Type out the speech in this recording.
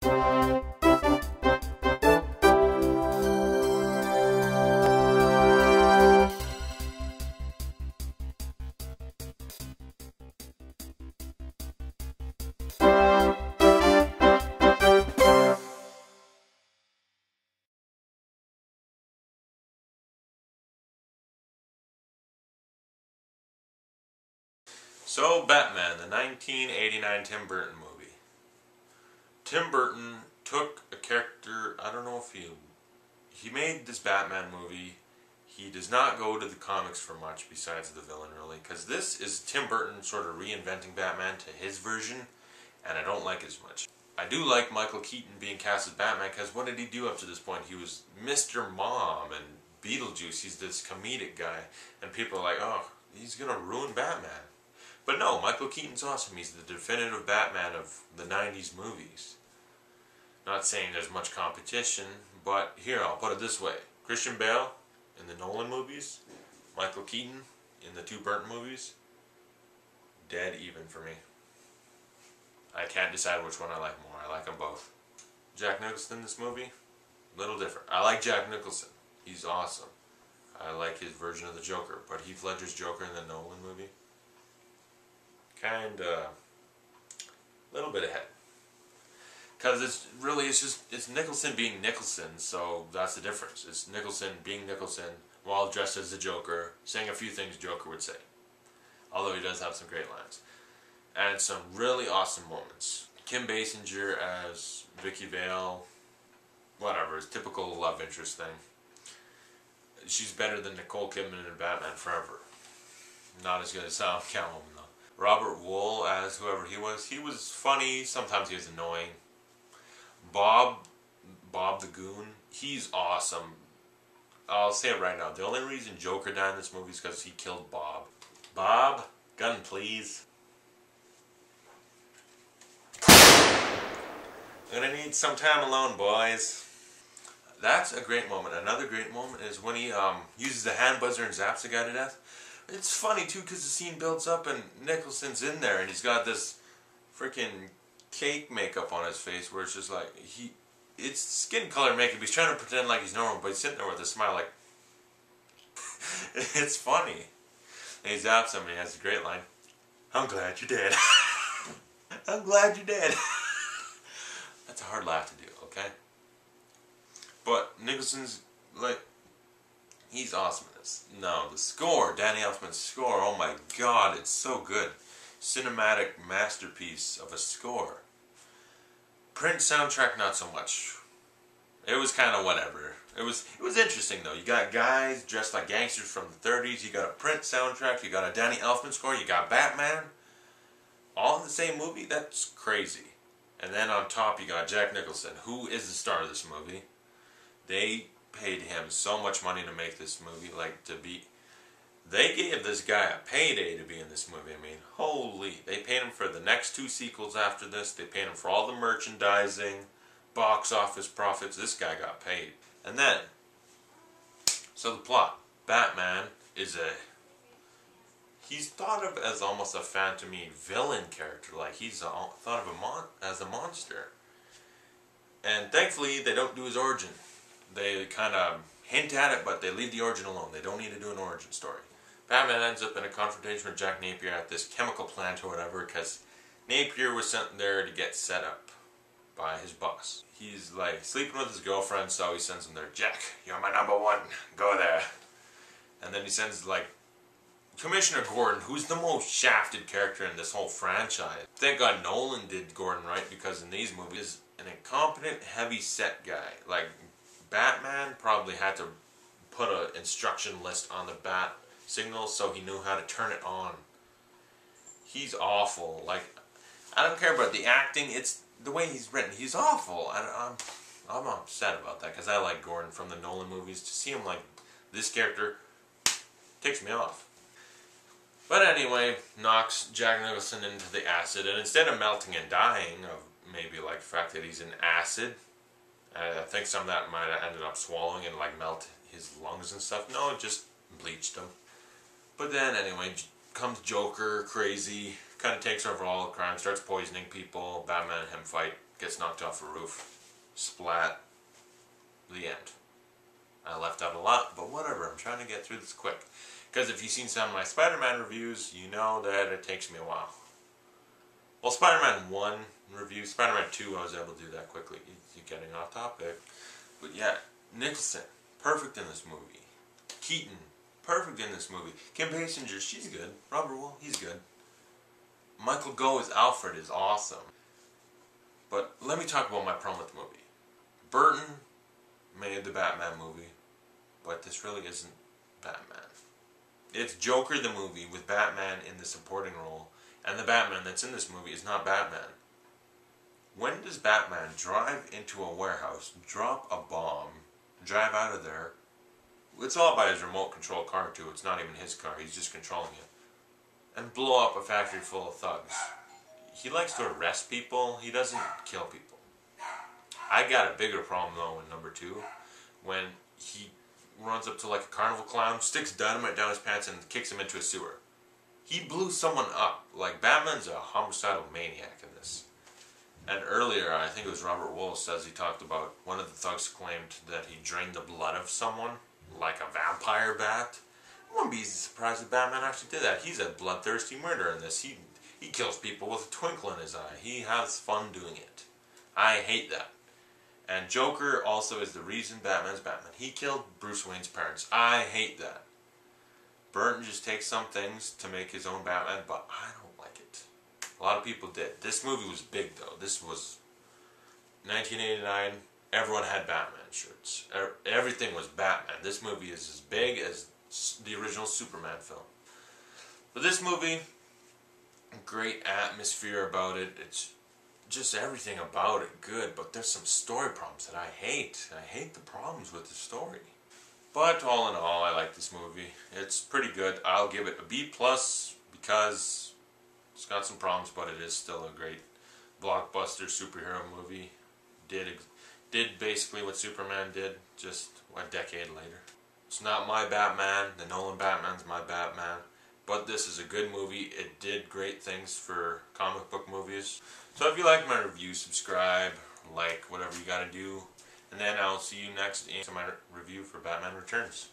So, Batman, the 1989 Tim Burton movie. Tim Burton took a character, I don't know if he made this Batman movie. He does not go to the comics for much besides the villain, really, because this is Tim Burton sort of reinventing Batman to his version, and I don't like it as much. I do like Michael Keaton being cast as Batman, because what did he do up to this point? He was Mr. Mom and Beetlejuice. He's this comedic guy, and people are like, oh, he's going to ruin Batman. But no, Michael Keaton's awesome. He's the definitive Batman of the 90s movies. Not saying there's much competition, but here, I'll put it this way. Christian Bale in the Nolan movies, Michael Keaton in the two Burton movies, dead even for me. I can't decide which one I like more. I like them both. Jack Nicholson in this movie, a little different. I like Jack Nicholson. He's awesome. I like his version of the Joker, but Heath Ledger's Joker in the Nolan movie, a little bit ahead. Because it's Nicholson being Nicholson, so that's the difference. It's Nicholson being Nicholson while dressed as the Joker, saying a few things Joker would say. Although he does have some great lines. And some really awesome moments. Kim Basinger as Vicky Vale, whatever, it's typical love interest thing. She's better than Nicole Kidman in Batman Forever. Not as good as Catwoman though. Robert Wool as whoever he was funny, sometimes he was annoying. Bob the Goon, he's awesome. I'll say it right now, the only reason Joker died in this movie is because he killed Bob. Bob, gun please. I'm gonna need some time alone, boys. That's a great moment. Another great moment is when he uses the hand buzzer and zaps the guy to death. It's funny too because the scene builds up and Nicholson's in there and he's got this freaking cake makeup on his face where it's just like it's skin color makeup. He's trying to pretend like he's normal, but he's sitting there with a smile like it's funny. And he zaps him and he has a great line. I'm glad you're dead. I'm glad you're dead. That's a hard laugh to do, okay? But Nicholson's like, he's awesome in this. No, the score, Danny Elfman's score, oh my god, it's so good. Cinematic masterpiece of a score. Prince soundtrack, not so much. It was kind of whatever. It was interesting though. You got guys dressed like gangsters from the 30s. You got a Prince soundtrack. You got a Danny Elfman score. You got Batman. All in the same movie. That's crazy. And then on top you got Jack Nicholson, who is the star of this movie. They paid him so much money to make this movie, they gave this guy a payday to be in this movie. I mean, holy, they paid him for the next 2 sequels after this. They paid him for all the merchandising, box office profits. This guy got paid. And then, so the plot, Batman is he's thought of as almost a phantom-y villain character, like he's thought of as a monster. And thankfully, they don't do his origin. They kind of hint at it, but they leave the origin alone. They don't need to do an origin story. Batman ends up in a confrontation with Jack Napier at this chemical plant or whatever, because Napier was sent there to get set up by his boss. He's like sleeping with his girlfriend, so he sends him there. Jack, you're my #1. Go there. And then he sends like Commissioner Gordon, who's the most shafted character in this whole franchise. Thank God Nolan did Gordon right, because in these movies, an incompetent, heavy-set guy. Like, Batman probably had to put an instruction list on the bat signal so he knew how to turn it on. He's awful. Like, I don't care about the acting, it's the way he's written. He's awful. I'm upset about that, because I like Gordon from the Nolan movies. To see him like this character ticks me off. But anyway, knocks Jack Nicholson into the acid, and instead of melting and dying of maybe like the fact that he's in acid, I think some of that might have ended up swallowing and like melt his lungs and stuff. No, it just bleached him. But then anyway, comes Joker, crazy, kind of takes over all the crime, starts poisoning people. Batman and him fight gets knocked off a roof. Splat. The end. I left out a lot, but whatever. I'm trying to get through this quick. Because if you've seen some of my Spider-Man reviews, you know that it takes me a while. Well, Spider-Man 1 review, Spider-Man 2, I was able to do that quickly. You're getting off topic. But yeah, Nicholson, perfect in this movie. Keaton, perfect in this movie. Kim Basinger, she's good. Robert Will, he's good. Michael Gough as Alfred is awesome. But let me talk about my problem with the movie. Burton made the Batman movie, but this really isn't Batman. It's Joker the movie with Batman in the supporting role, and the Batman that's in this movie is not Batman. When does Batman drive into a warehouse, drop a bomb, drive out of there? It's all by his remote control car too. It's not even his car. He's just controlling it. And blow up a factory full of thugs. He likes to arrest people. He doesn't kill people. I got a bigger problem though in number 2. When he runs up to like a carnival clown, sticks dynamite down his pants and kicks him into a sewer. He blew someone up. Like, Batman's a homicidal maniac in this. And earlier, I think it was Robert Will says he talked about one of the thugs claimed that he drained the blood of someone, like a vampire bat. I wouldn't be surprised if Batman actually did that. He's a bloodthirsty murderer in this. He kills people with a twinkle in his eye. He has fun doing it. I hate that. And Joker also is the reason Batman's Batman. He killed Bruce Wayne's parents. I hate that. Burton just takes some things to make his own Batman, but I don't like it. A lot of people did. This movie was big though. This was 1989. Everyone had Batman shirts. Everything was Batman. This movie is as big as the original Superman film. But this movie, great atmosphere about it. It's just everything about it good, but there's some story problems that I hate. I hate the problems with the story. But all in all, I like this movie. It's pretty good. I'll give it a B+ because it's got some problems, but it is still a great blockbuster superhero movie. Did basically what Superman did, just a decade later. It's not my Batman. The Nolan Batman's my Batman. But this is a good movie. It did great things for comic book movies. So if you like my review, subscribe, like, whatever you gotta do. And then I'll see you next in my review for Batman Returns.